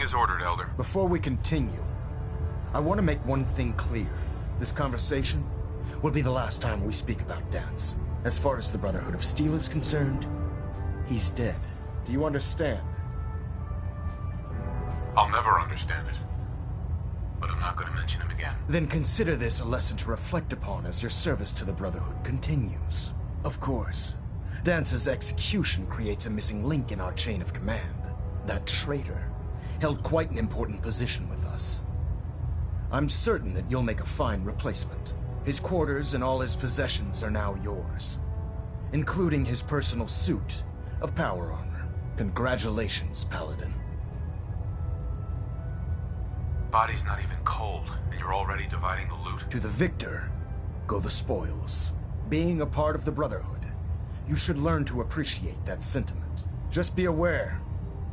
as ordered, Elder. Before we continue, I want to make one thing clear. This conversation will be the last time we speak about Dance. As far as the Brotherhood of Steel is concerned, he's dead. Do you understand? I'll never understand it. But I'm not going to mention him again. Then consider this a lesson to reflect upon as your service to the Brotherhood continues. Of course, Dance's execution creates a missing link in our chain of command. That traitor held quite an important position with us. I'm certain that you'll make a fine replacement. His quarters and all his possessions are now yours, including his personal suit of power armor. Congratulations, Paladin. Body's not even cold, and you're already dividing the loot. To the victor go the spoils. Being a part of the Brotherhood, you should learn to appreciate that sentiment. Just be aware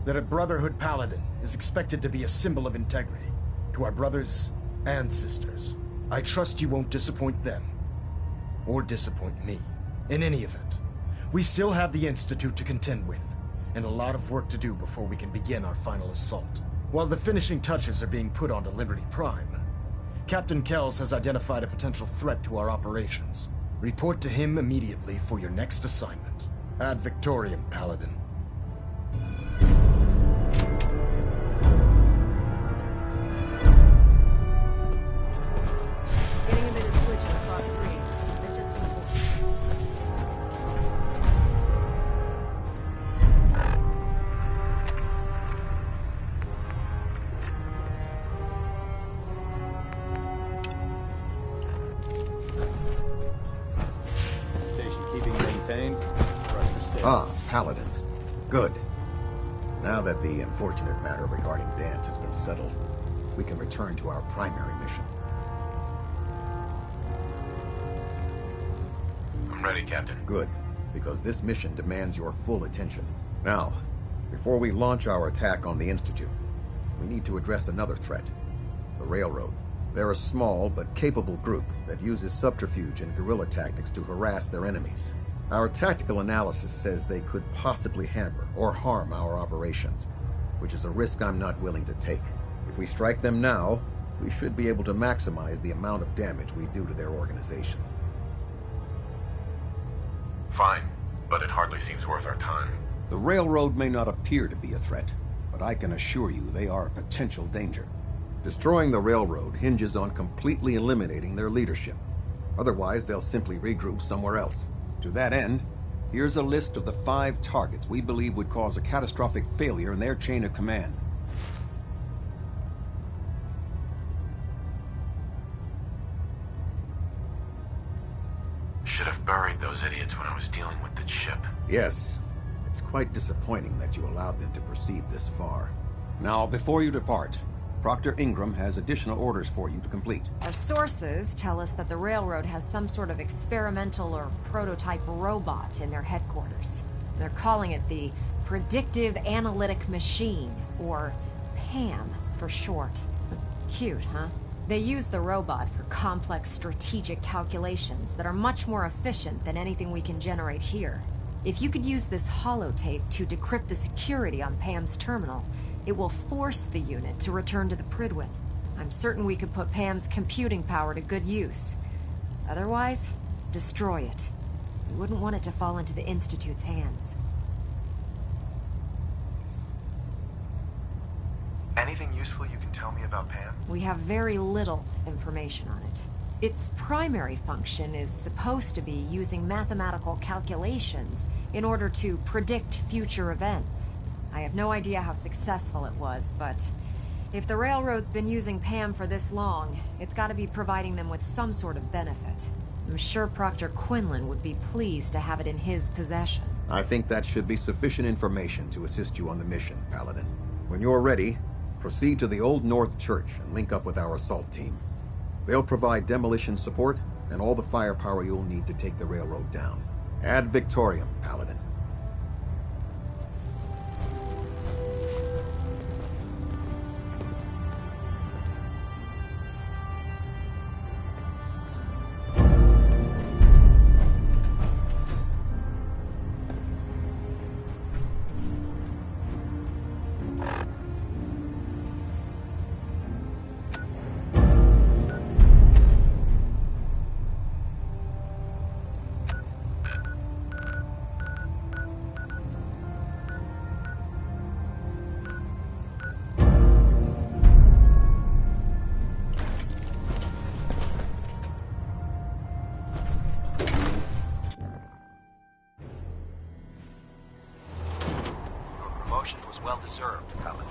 that a Brotherhood Paladin is expected to be a symbol of integrity to our brothers and sisters. I trust you won't disappoint them, or disappoint me. In any event, we still have the Institute to contend with, and a lot of work to do before we can begin our final assault. While the finishing touches are being put onto Liberty Prime, Captain Kells has identified a potential threat to our operations. Report to him immediately for your next assignment. Ad Victoriam, Paladin. Getting a minute switch on clock 3. They're just Station keeping maintained. Ah, Paladin. Good. Now that the unfortunate matter regarding Dance has been settled, we can return to our primary mission. I'm ready, Captain. Good, because this mission demands your full attention. Now, before we launch our attack on the Institute, we need to address another threat, the Railroad. They're a small but capable group that uses subterfuge and guerrilla tactics to harass their enemies. Our tactical analysis says they could possibly hamper or harm our operations, which is a risk I'm not willing to take. If we strike them now, we should be able to maximize the amount of damage we do to their organization. Fine, but it hardly seems worth our time. The Railroad may not appear to be a threat, but I can assure you they are a potential danger. Destroying the Railroad hinges on completely eliminating their leadership. Otherwise, they'll simply regroup somewhere else. To that end, here's a list of the 5 targets we believe would cause a catastrophic failure in their chain of command. Should have buried those idiots when I was dealing with the chip. Yes, it's quite disappointing that you allowed them to proceed this far. Now, before you depart, Proctor Ingram has additional orders for you to complete. Our sources tell us that the Railroad has some sort of experimental or prototype robot in their headquarters. They're calling it the Predictive Analytic Machine, or PAM for short. Cute, huh? They use the robot for complex strategic calculations that are much more efficient than anything we can generate here. If you could use this holotape to decrypt the security on PAM's terminal, it will force the unit to return to the Pridwin. I'm certain we could put PAM's computing power to good use. Otherwise, destroy it. We wouldn't want it to fall into the Institute's hands. Anything useful you can tell me about Pam? We have very little information on it. Its primary function is supposed to be using mathematical calculations in order to predict future events. I have no idea how successful it was, but if the Railroad's been using PAM for this long, it's got to be providing them with some sort of benefit. I'm sure Proctor Quinlan would be pleased to have it in his possession. I think that should be sufficient information to assist you on the mission, Paladin. When you're ready, proceed to the Old North Church and link up with our assault team. They'll provide demolition support and all the firepower you'll need to take the Railroad down. Ad Victoriam, Paladin. is well deserved, Paladin.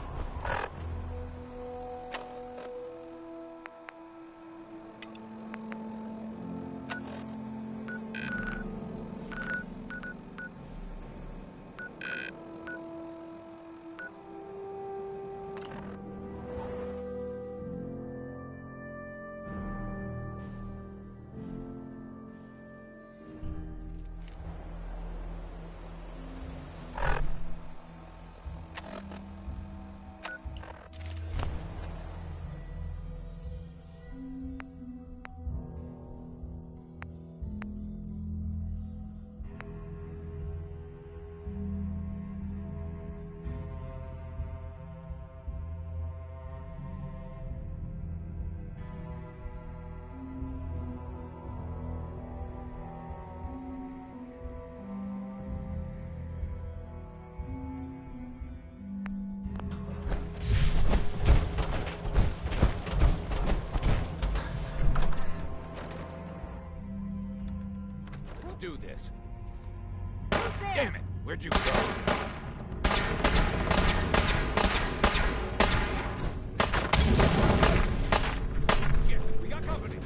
Do this. Damn it! Where'd you go? Shit, we got company.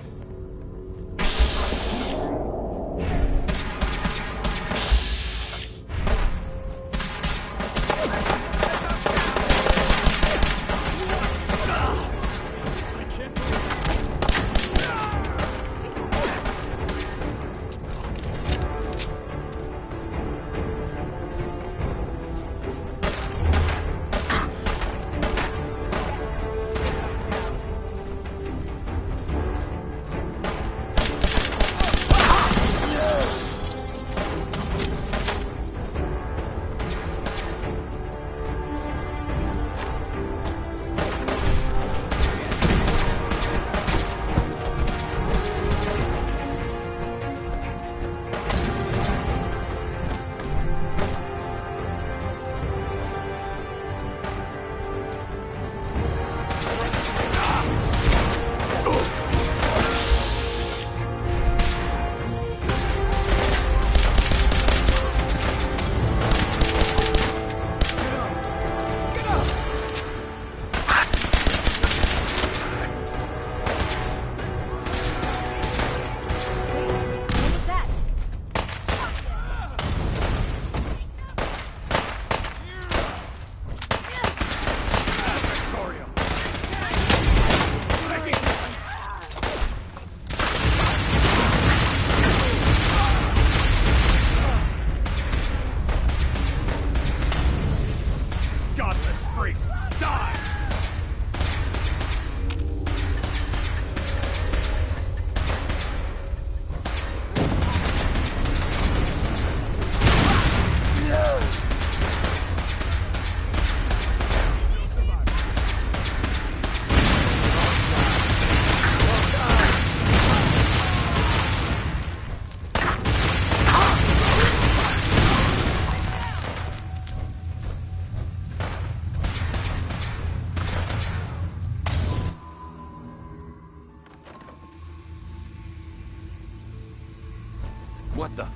What the?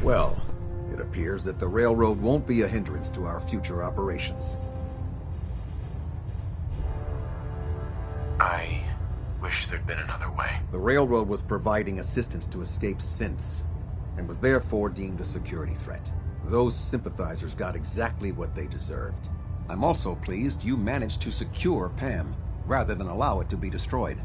Well, it appears that the railroad won't be a hindrance to our future operations. I wish there'd been another way. The railroad was providing assistance to escaped synths, and was therefore deemed a security threat. Those sympathizers got exactly what they deserved. I'm also pleased you managed to secure Pam, rather than allow it to be destroyed.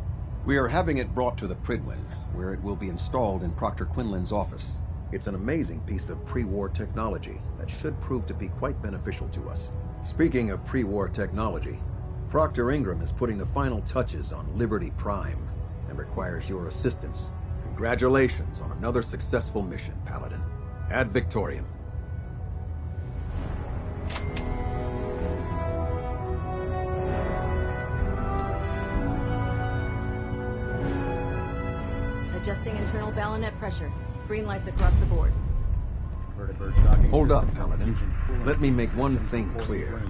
We are having it brought to the Pridwin, where it will be installed in Proctor Quinlan's office. It's an amazing piece of pre-war technology that should prove to be quite beneficial to us. Speaking of pre-war technology, Proctor Ingram is putting the final touches on Liberty Prime and requires your assistance. Congratulations on another successful mission, Paladin. Ad Victoriam. Adjusting internal bayonet pressure. Green lights across the board. Hold up, Paladin. Let me make one thing clear.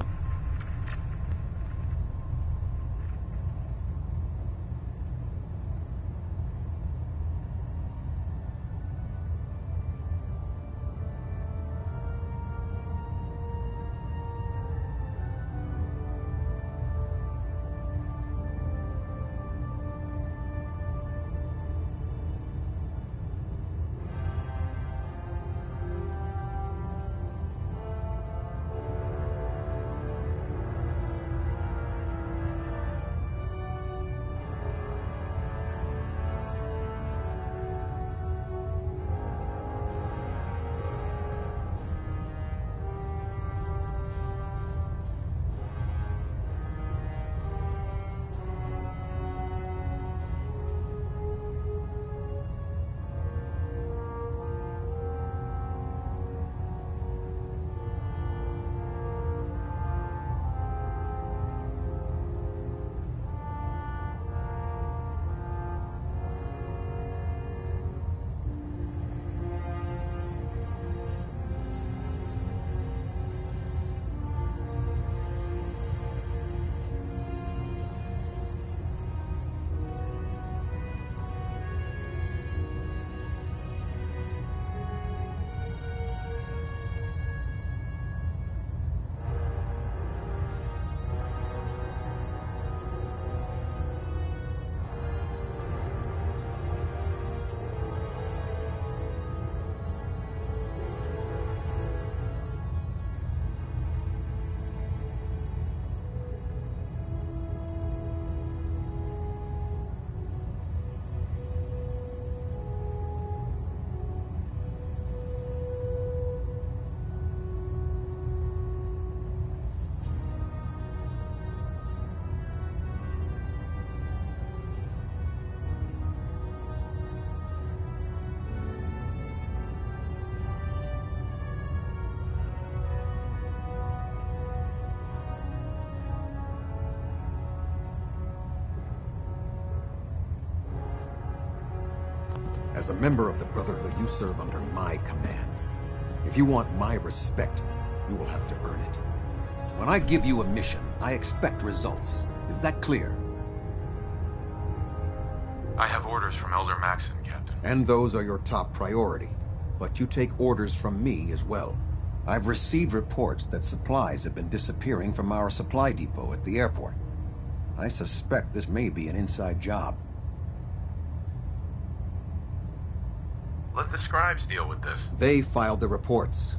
As a member of the Brotherhood, you serve under my command. If you want my respect, you will have to earn it. When I give you a mission, I expect results. Is that clear? I have orders from Elder Maxon, Captain. And those are your top priority. But you take orders from me as well. I've received reports that supplies have been disappearing from our supply depot at the airport. I suspect this may be an inside job. Let the scribes deal with this. They filed the reports.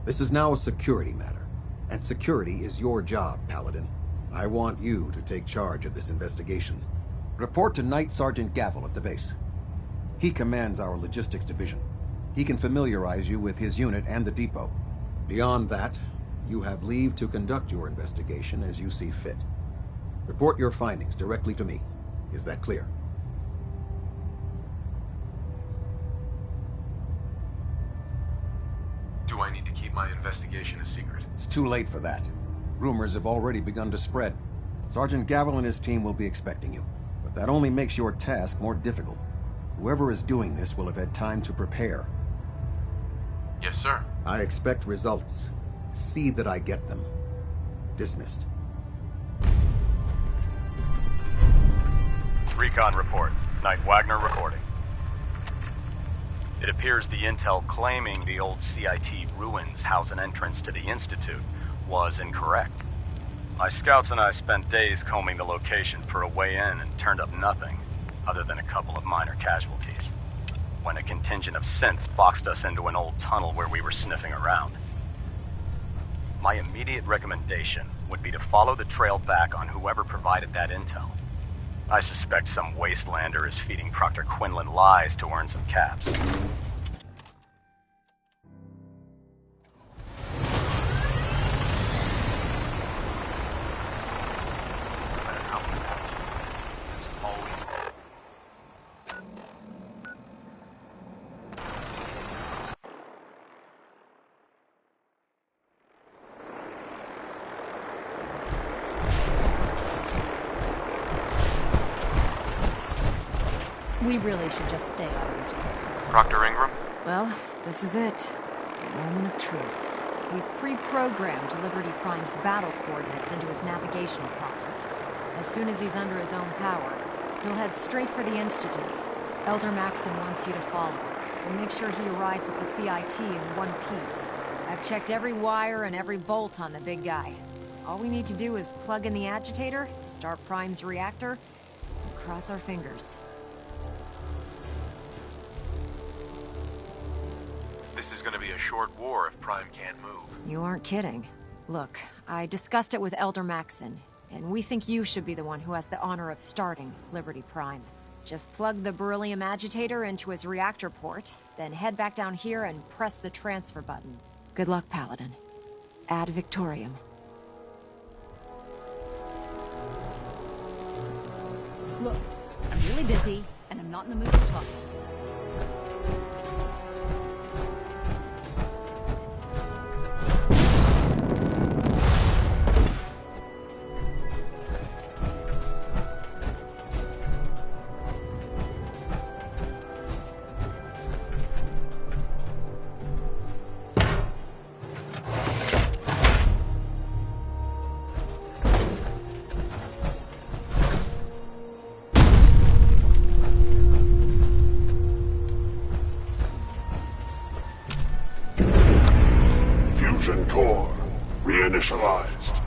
This is now a security matter. And security is your job, Paladin. I want you to take charge of this investigation. Report to Night Sergeant Gavel at the base. He commands our logistics division. He can familiarize you with his unit and the depot. Beyond that, you have leave to conduct your investigation as you see fit. Report your findings directly to me. Is that clear? Do I need to keep my investigation a secret? It's too late for that. Rumors have already begun to spread. Sergeant Gavel and his team will be expecting you. But that only makes your task more difficult. Whoever is doing this will have had time to prepare. Yes, sir. I expect results. See that I get them. Dismissed. Recon report. Knight Wagner recording. It appears the intel claiming the old CIT ruins house an entrance to the Institute was incorrect. My scouts and I spent days combing the location for a way in and turned up nothing, other than a couple of minor casualties. When a contingent of synths boxed us into an old tunnel where we were sniffing around. My immediate recommendation would be to follow the trail back on whoever provided that intel. I suspect some wastelander is feeding Proctor Quinlan lies to earn some caps. We really should just stay out of it. Proctor Ingram? Well, this is it. The moment of truth. We've pre-programmed Liberty Prime's battle coordinates into his navigational processor. As soon as he's under his own power, he'll head straight for the Institute. Elder Maxon wants you to follow. We'll make sure he arrives at the CIT in one piece. I've checked every wire and every bolt on the big guy. All we need to do is plug in the agitator, start Prime's reactor, and cross our fingers. This is gonna be a short war if Prime can't move. You aren't kidding. Look, I discussed it with Elder Maxon, and we think you should be the one who has the honor of starting Liberty Prime. Just plug the beryllium agitator into his reactor port, then head back down here and press the transfer button. Good luck, Paladin. Ad Victoriam. Look, I'm really busy, and I'm not in the mood to talk. Core reinitialized.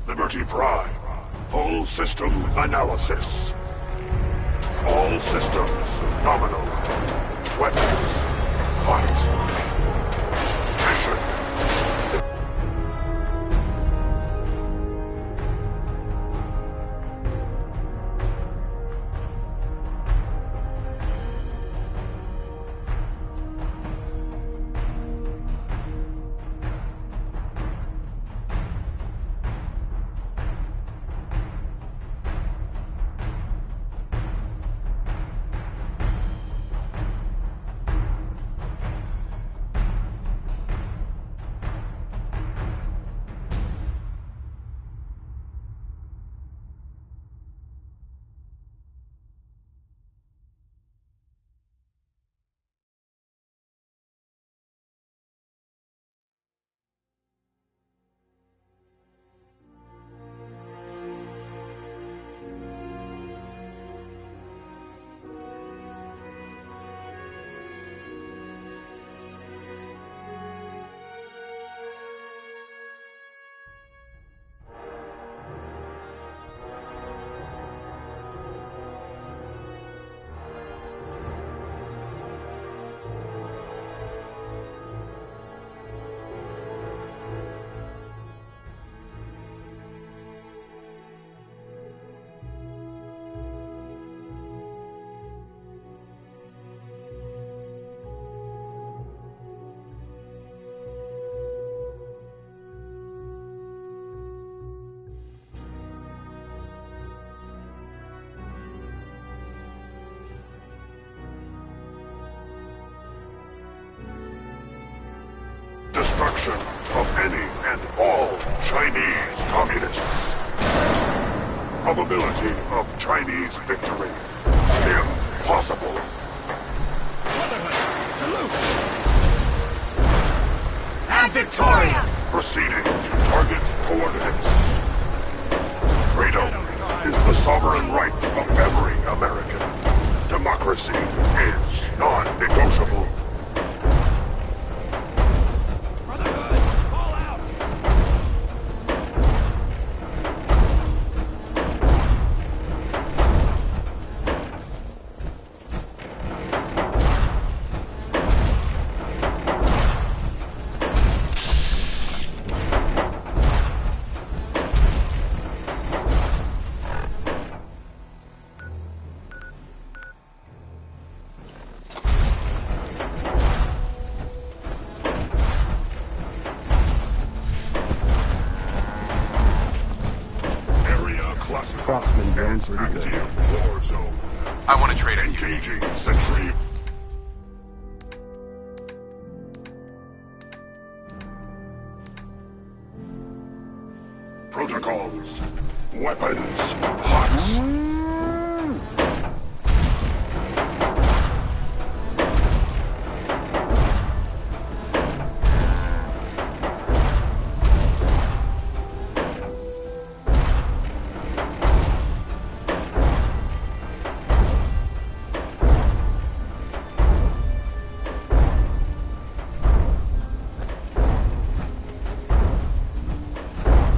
Liberty Prime, full system analysis. All systems nominal. Weapons hot. Mission. Destruction of any and all Chinese communists. Probability of Chinese victory. Impossible. Brotherhood, salute! Ad Victoriam! Proceeding to target coordinates. Freedom is the sovereign right of every American. Democracy is non-negotiable. Protocols active. War zone. I want to trade with you. Engaging sentry. Protocols. Weapons. Hot.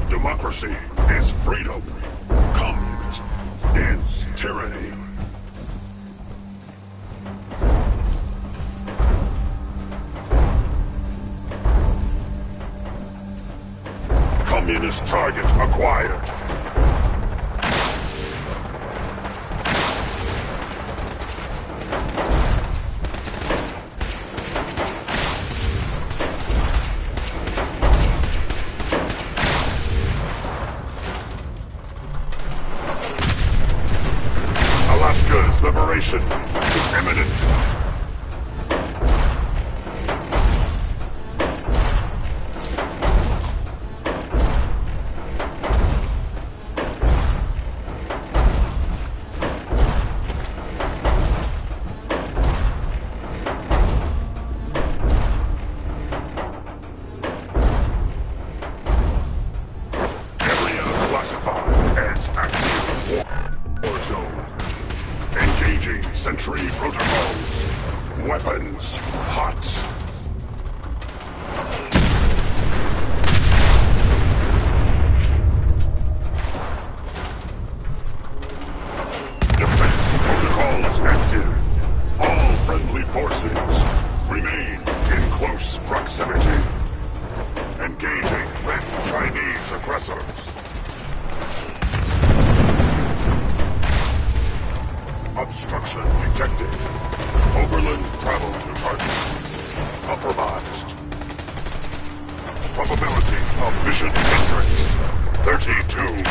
Democracy is freedom. Communism is tyranny. Communist target acquired. Alaska's liberation is imminent. Area classified as active war zone. Engaging sentry protocols. Weapons hot. Defense protocols active. All friendly forces remain in close proximity. Engaging red Chinese aggressors. Obstruction detected. Overland travel to target. Compromised. Probability of mission hindrance. 32%.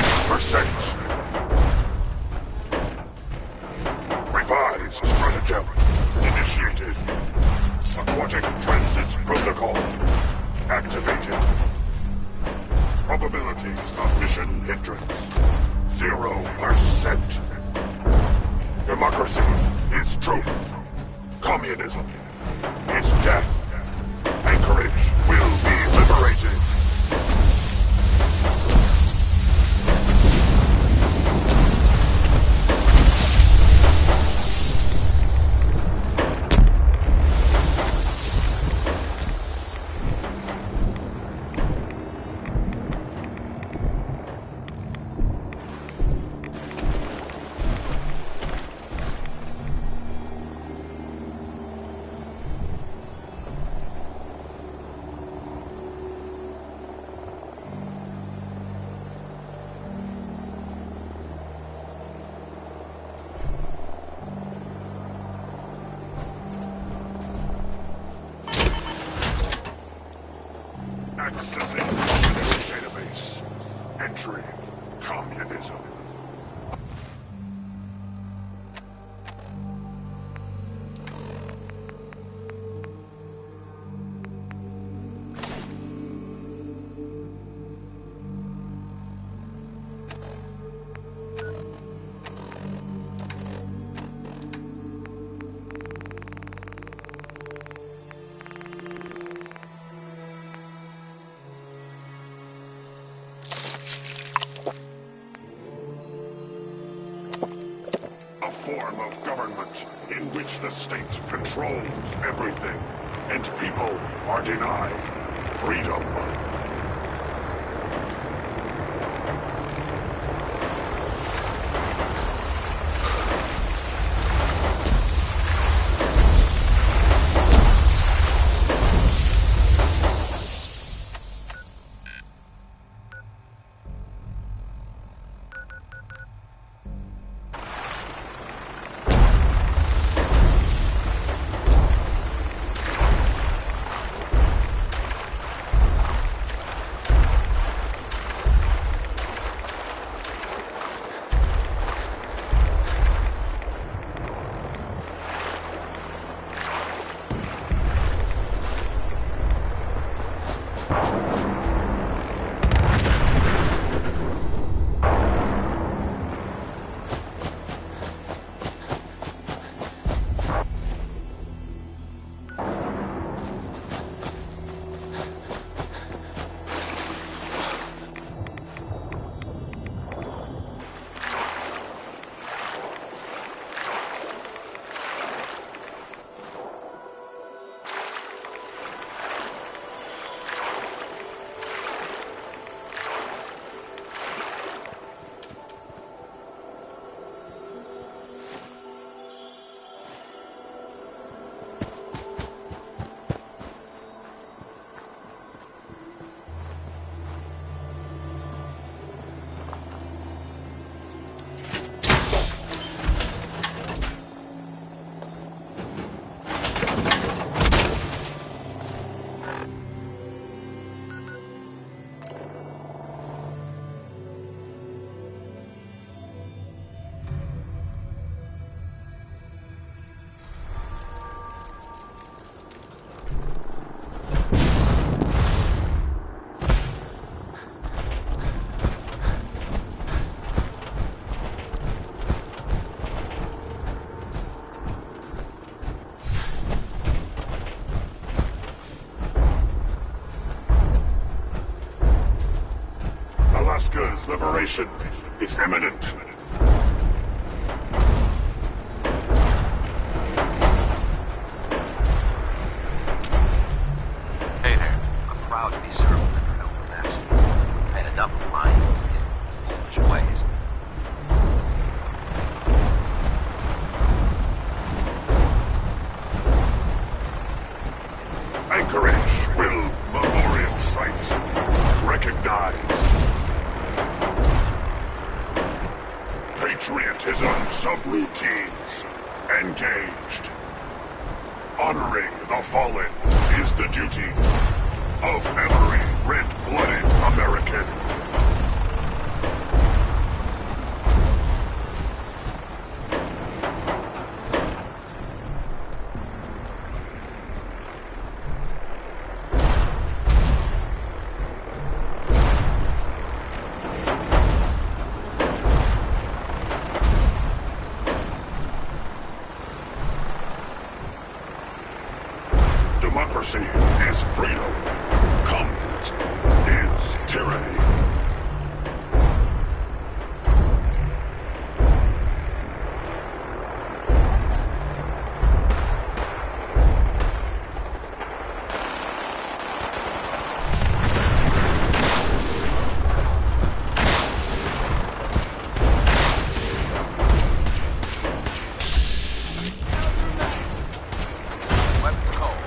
Revised stratagem initiated. Aquatic transit protocol activated. Probability of mission hindrance. 0%. Democracy is truth. Communism is death. Anchorage will be liberated. Accessing database. Entry. Communism. A form of government in which the state controls everything, and people are denied freedom. Alaska's liberation is imminent. Hey there. I'm proud to be served with an noble master. I've had enough of lions and his foolish ways. Anchorage will memorial site recognized. Patriotism subroutines engaged. Honoring the fallen is the duty of every red-blooded American. Democracy is freedom. Communism is tyranny. Weapons cold.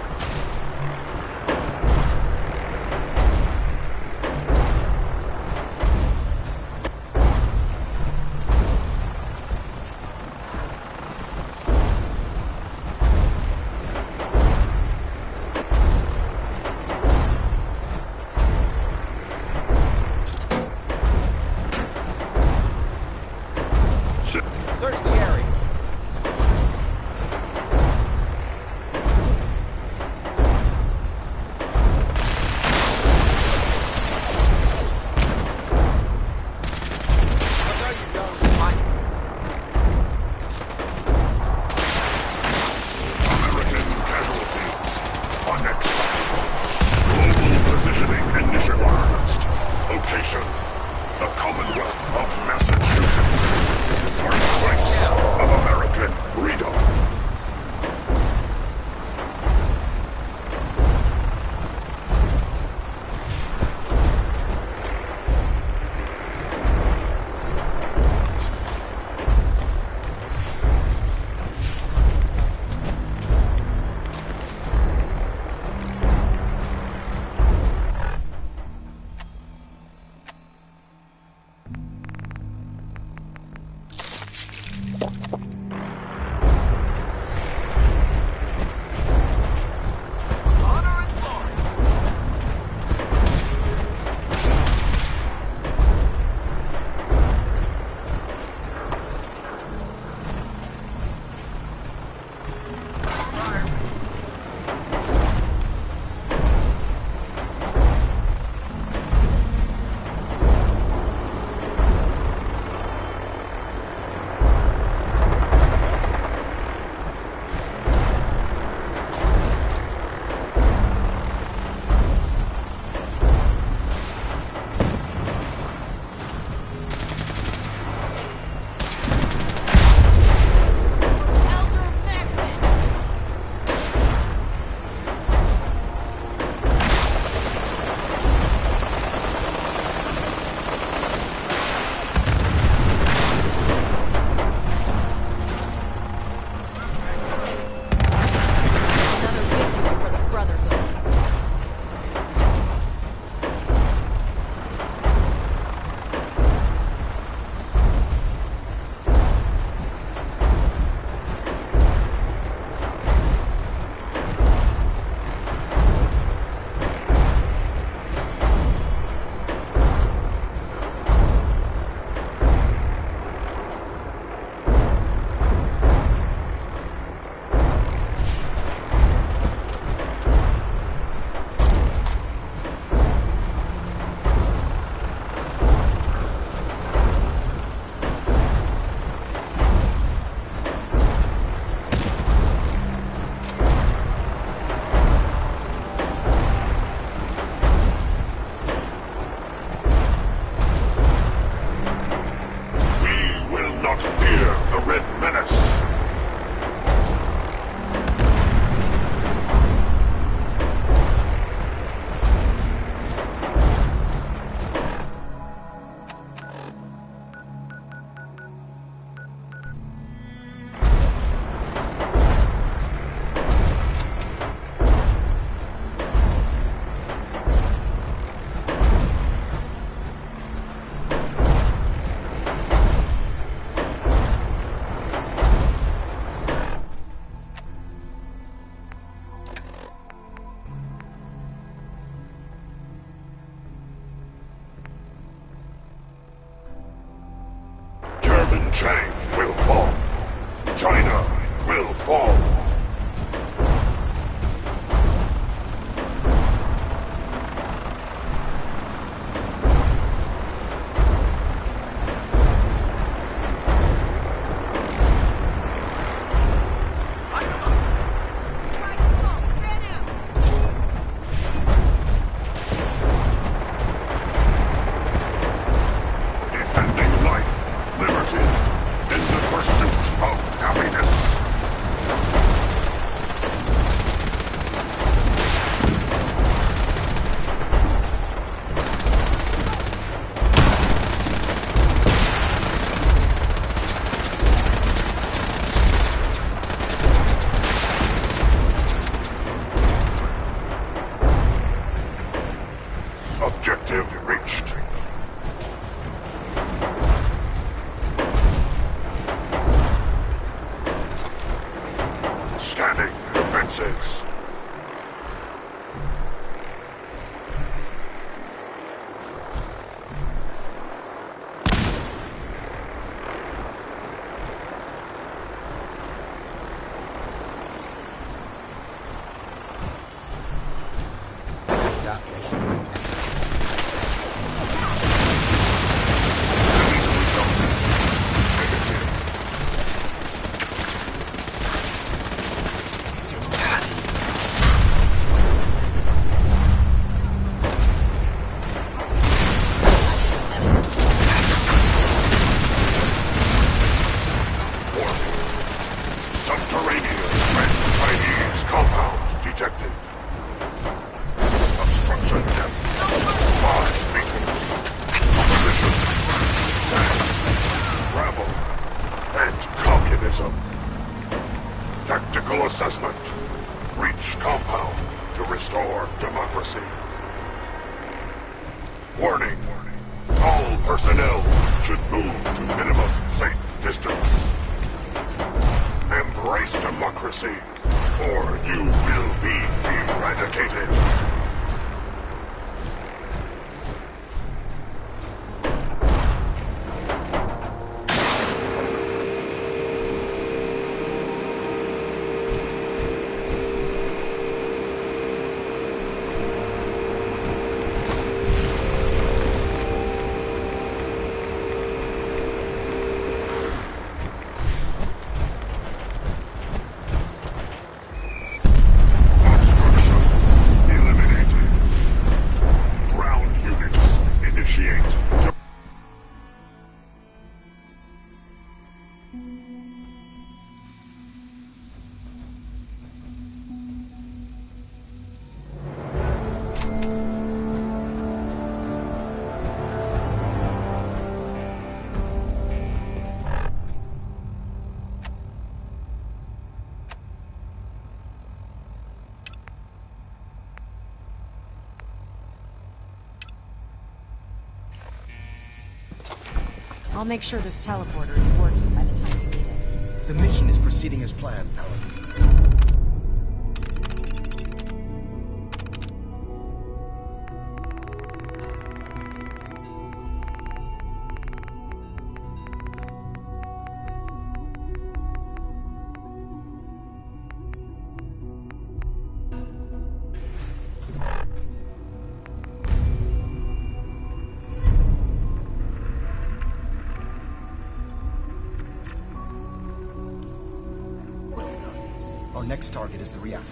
Chang will fall. China will fall. Defending life, liberty, in the pursuit of happiness. Objective reached. Scanning defenses. Subterranean red Chinese compound detected. Obstruction depth 5 meters. Opposition, sand, gravel, and communism. Tactical assessment. Reach compound to restore democracy. Warning. All personnel should move to minimum safe distance. Embrace democracy, or you will be eradicated. Obstruction eliminated. Ground units initiate. I'll make sure this teleporter is working by the time you need it. The mission is proceeding as planned, Paladin. Well done. Our next target is the reactor.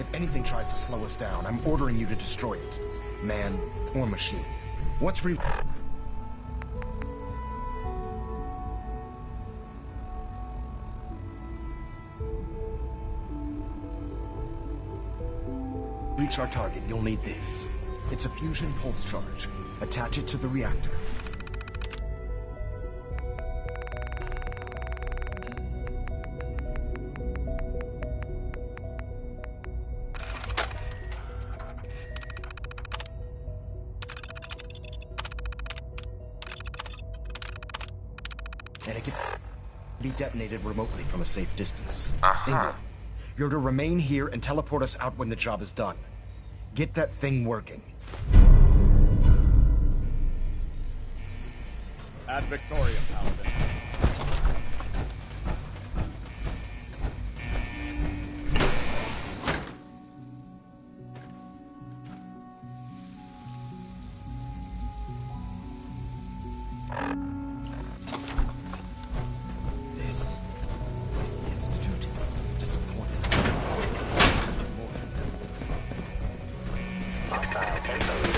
If anything tries to slow us down, I'm ordering you to destroy it. Man or machine. Once we... reach our target, you'll need this. It's a fusion pulse charge. Attach it to the reactor. And it can be detonated remotely from a safe distance. England, you're to remain here and teleport us out when the job is done. Get that thing working. Ad Victoria, Paladin. This is the Institute. Disappointed. More from them. Hostile sensors.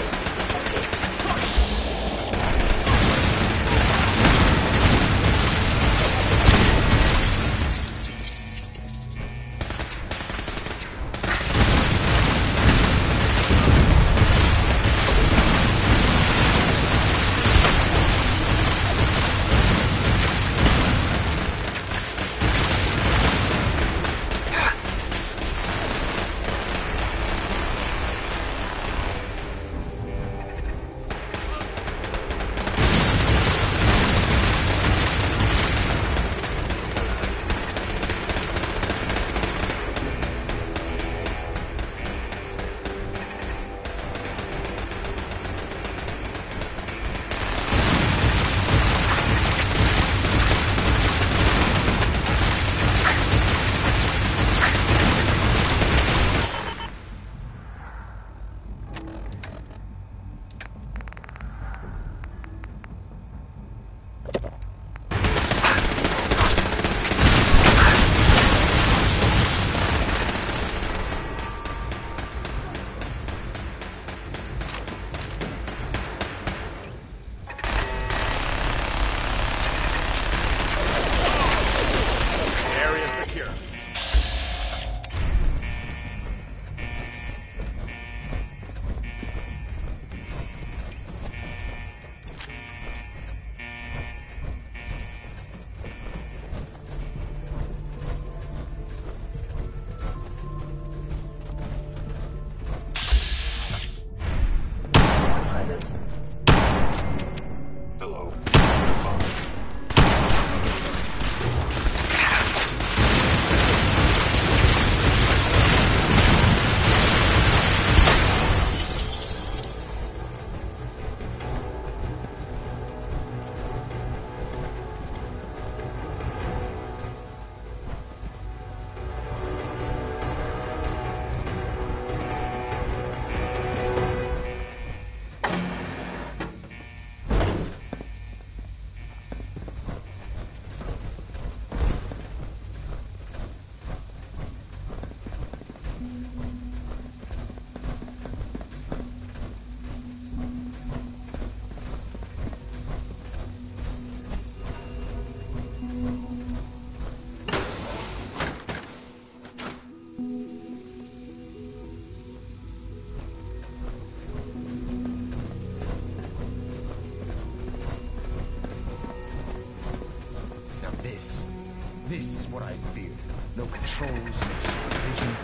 This is what I feared. No controls, no supervision.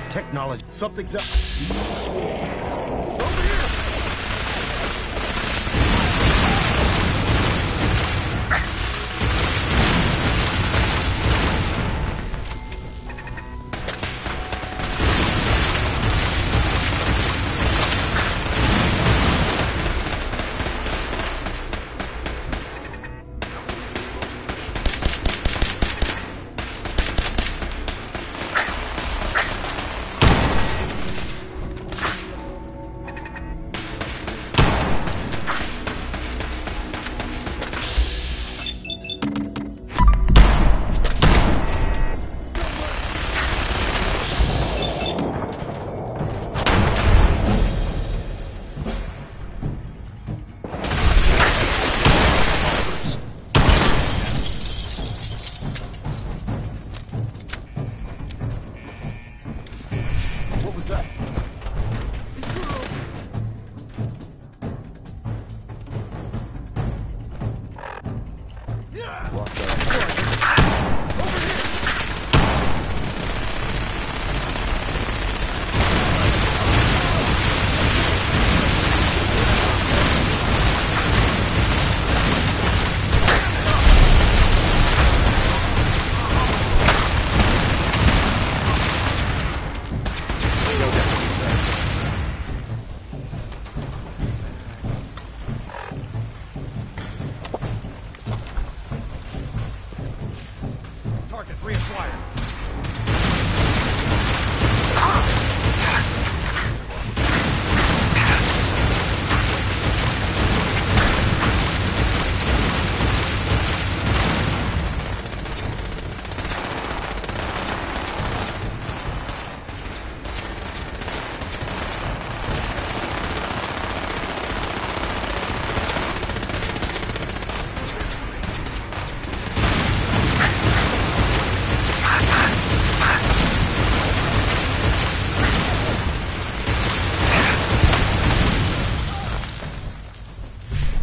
Technology. Something's up. Over here! say? Target reacquired.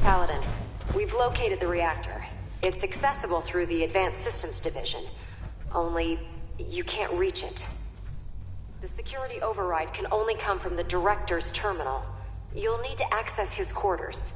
Paladin, we've located the reactor. It's accessible through the Advanced Systems Division. Only, you can't reach it. The security override can only come from the Director's terminal. You'll need to access his quarters.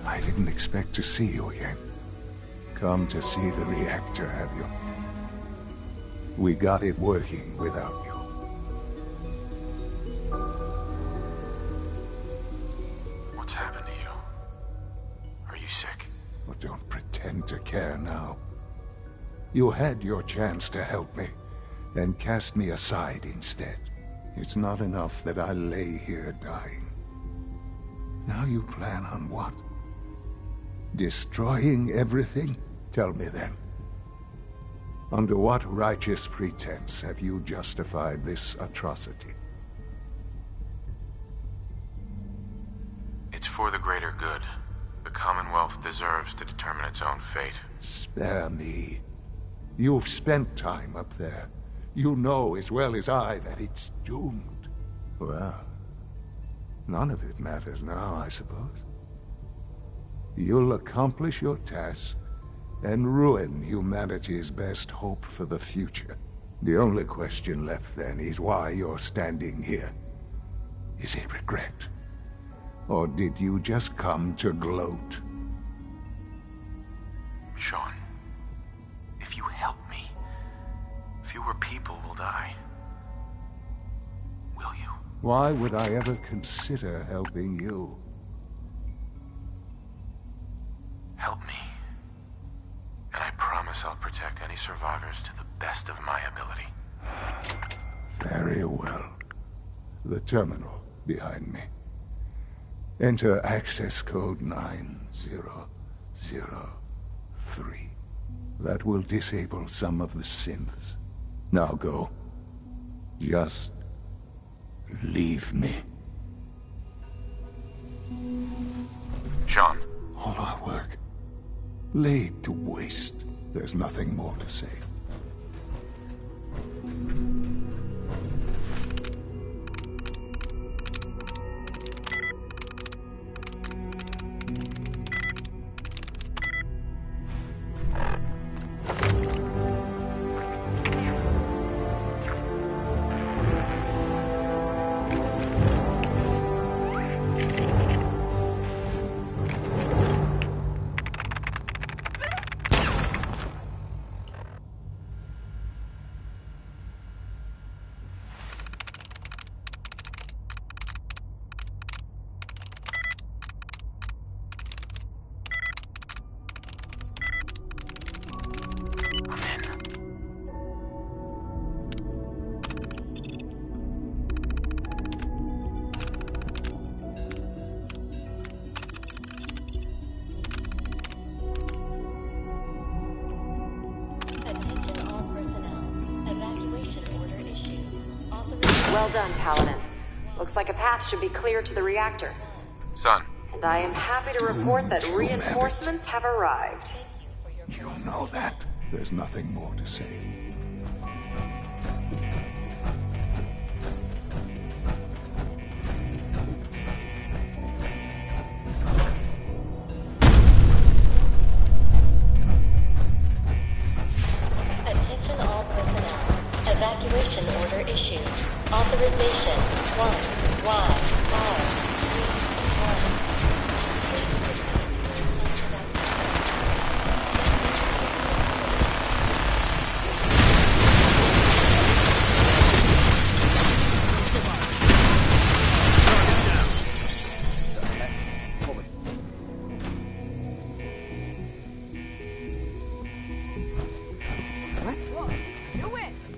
I didn't expect to see you again. Come to see the reactor, have you? We got it working without you. What's happened to you? Are you sick? Well, don't pretend to care now. You had your chance to help me, and cast me aside instead. It's not enough that I lay here dying. Now you plan on what? Destroying everything? Tell me then. Under what righteous pretense have you justified this atrocity? It's for the greater good. The Commonwealth deserves to determine its own fate. Spare me. You've spent time up there. You know as well as I that it's doomed. Well, none of it matters now, I suppose. You'll accomplish your task and ruin humanity's best hope for the future. The only question left then is why you're standing here. Is it regret? Or did you just come to gloat? Sean, if you help me, fewer people will die. Will you? Why would I ever consider helping you? Help me. And I promise I'll protect any survivors to the best of my ability. Very well. The terminal behind me. Enter access code 9003. That will disable some of the synths. Now go. Just leave me. Sean. All our work laid to waste. There's nothing more to say. Well done, Paladin. Looks like a path should be clear to the reactor. Son. And I am happy to report that reinforcements have arrived. You know that. There's nothing more to say. Attention all personnel. Evacuation order issued. Authorization 1YR31.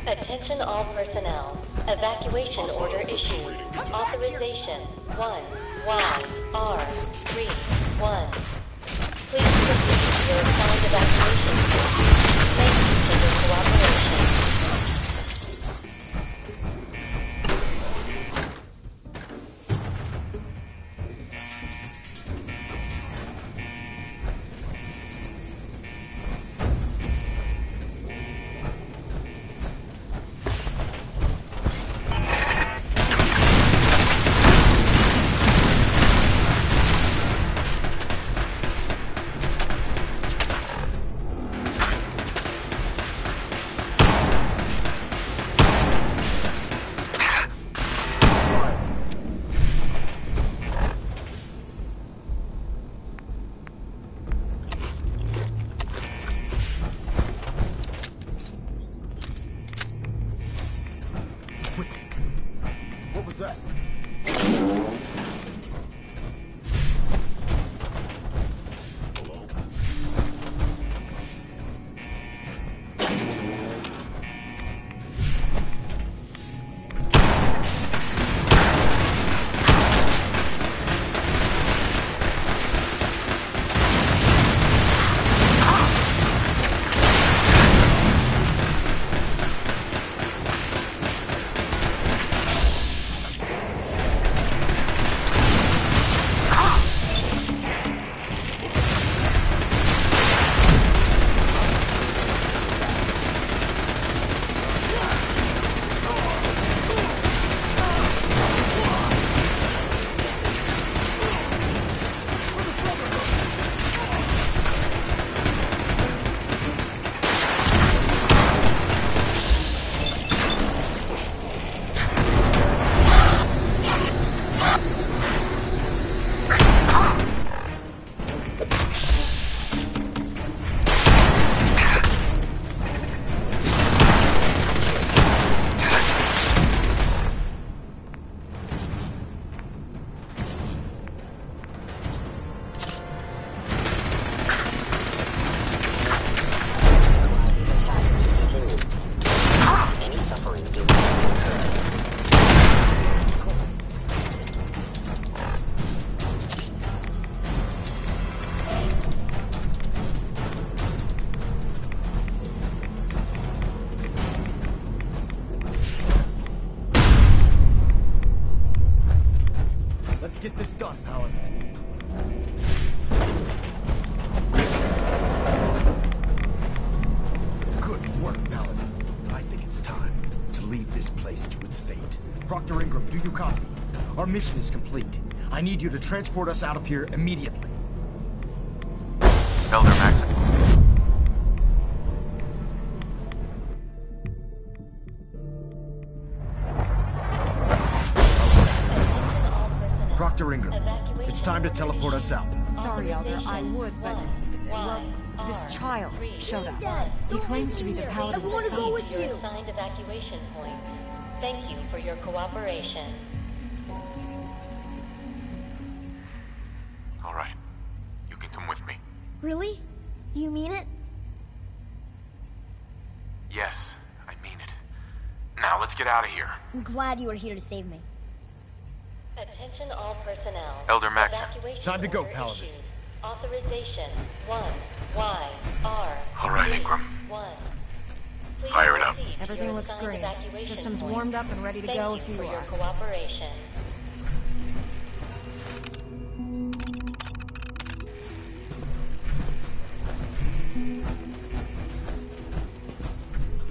Attention all personnel. Evacuation order issued. Authorization 1YR31. Please proceed to your assigned evacuation point. Thank you for your cooperation. What was that? Let's get this done, Paladin. Good work, Paladin. I think it's time to leave this place to its fate. Proctor Ingram, do you copy? Our mission is complete. I need you to transport us out of here immediately. Elder Maxon. Proctor Ingram, it's time to teleport us out. Sorry, Elder, I would, but... Well, this child showed up. He claims to be the Paladin's son. I want to go with you. Assigned evacuation point. Thank you for your cooperation. All right. You can come with me. Really? Do you mean it? Yes, I mean it. Now let's get out of here. I'm glad you are here to save me. Attention all personnel. Elder Maxon. Time to go, Paladin. Issued. Authorization 1YR. All right, Ingram. 1. Fire it up. Everything looks green. System's warmed up and ready to go if you for your are. cooperation.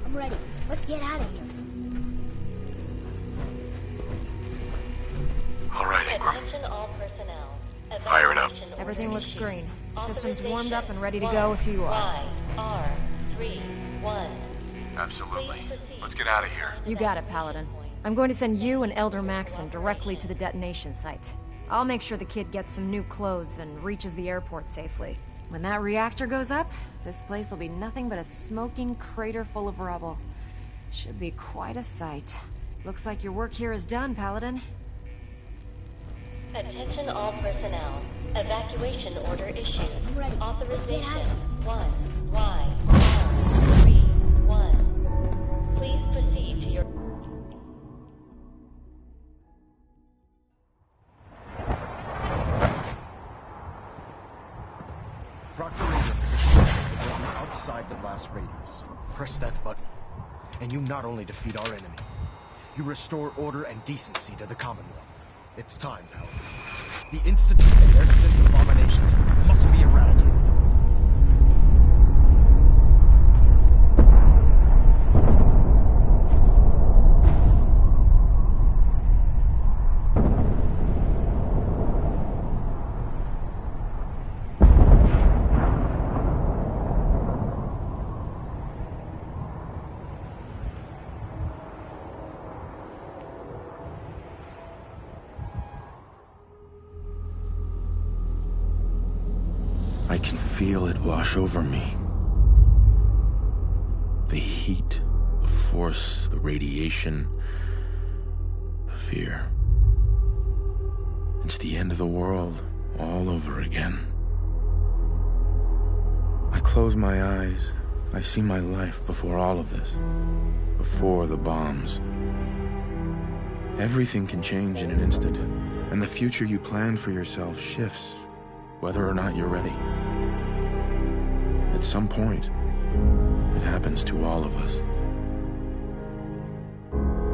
I'm ready. Let's get out of here. All right, Ingram. Attention all personnel. Fire it up. Everything looks green. System's warmed up and ready to go if you are. R31. Absolutely. Let's get out of here. You got it, Paladin. I'm going to send you and Elder Maxon directly to the detonation site. I'll make sure the kid gets some new clothes and reaches the airport safely. When that reactor goes up, this place will be nothing but a smoking crater full of rubble. Should be quite a sight. Looks like your work here is done, Paladin. Attention all personnel. Evacuation order issued. Authorization 1Y31. Please proceed to your... Proctor Radio position outside the blast radius. Press that button, and you not only defeat our enemy, you restore order and decency to the Commonwealth. It's time, Paladin. The Institute and their sin abominations must be eradicated. I can feel it wash over me. The heat, the force, the radiation, the fear. It's the end of the world all over again. I close my eyes. I see my life before all of this. Before the bombs. Everything can change in an instant, and the future you plan for yourself shifts, whether or not you're ready. At some point, it happens to all of us.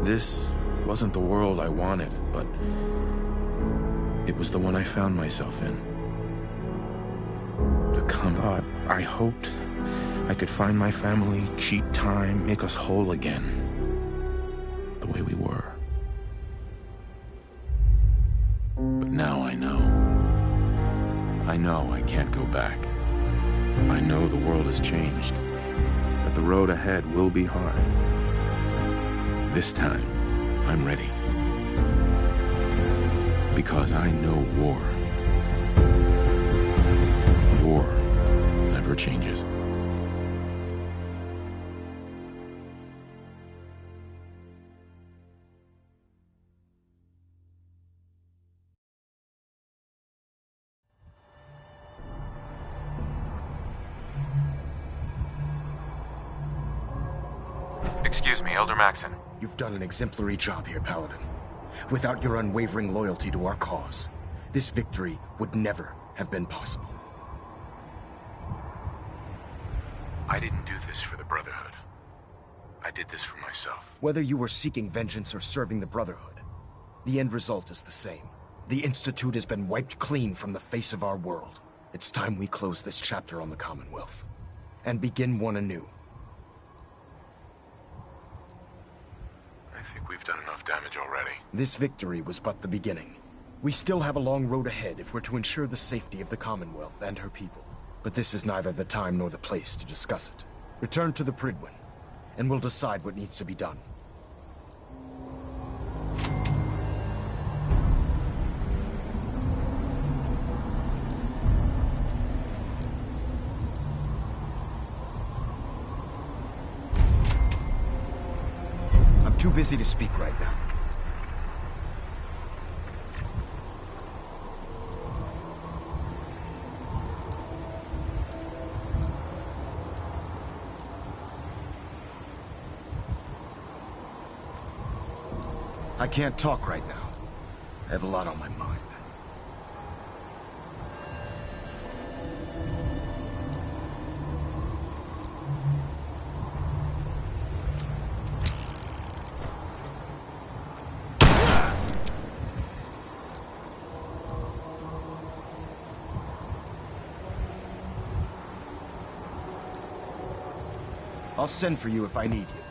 This wasn't the world I wanted, but it was the one I found myself in. I hoped I could find my family, cheat time, make us whole again, the way we were. But now I know. I know I can't go back. I know the world has changed, that the road ahead will be hard. This time, I'm ready. Because I know war. War never changes. Excuse me, Elder Maxon. You've done an exemplary job here, Paladin. Without your unwavering loyalty to our cause, this victory would never have been possible. I didn't do this for the Brotherhood. I did this for myself. Whether you were seeking vengeance or serving the Brotherhood, the end result is the same. The Institute has been wiped clean from the face of our world. It's time we close this chapter on the Commonwealth and begin one anew. I think we've done enough damage already. This victory was but the beginning. We still have a long road ahead if we're to ensure the safety of the Commonwealth and her people. But this is neither the time nor the place to discuss it. Return to the Pridwin, and we'll decide what needs to be done. I'm too busy to speak right now. I can't talk right now. I have a lot on my mind. I'll send for you if I need you.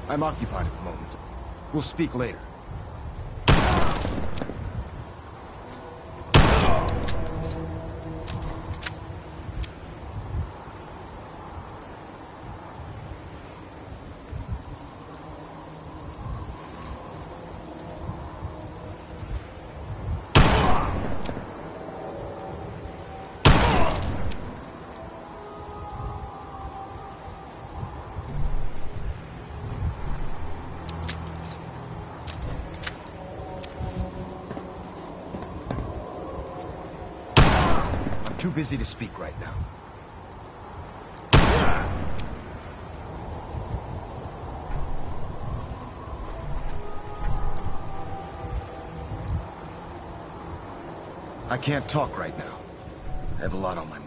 I'm occupied at the moment. We'll speak later. Too busy to speak right now. I can't talk right now. I have a lot on my mind.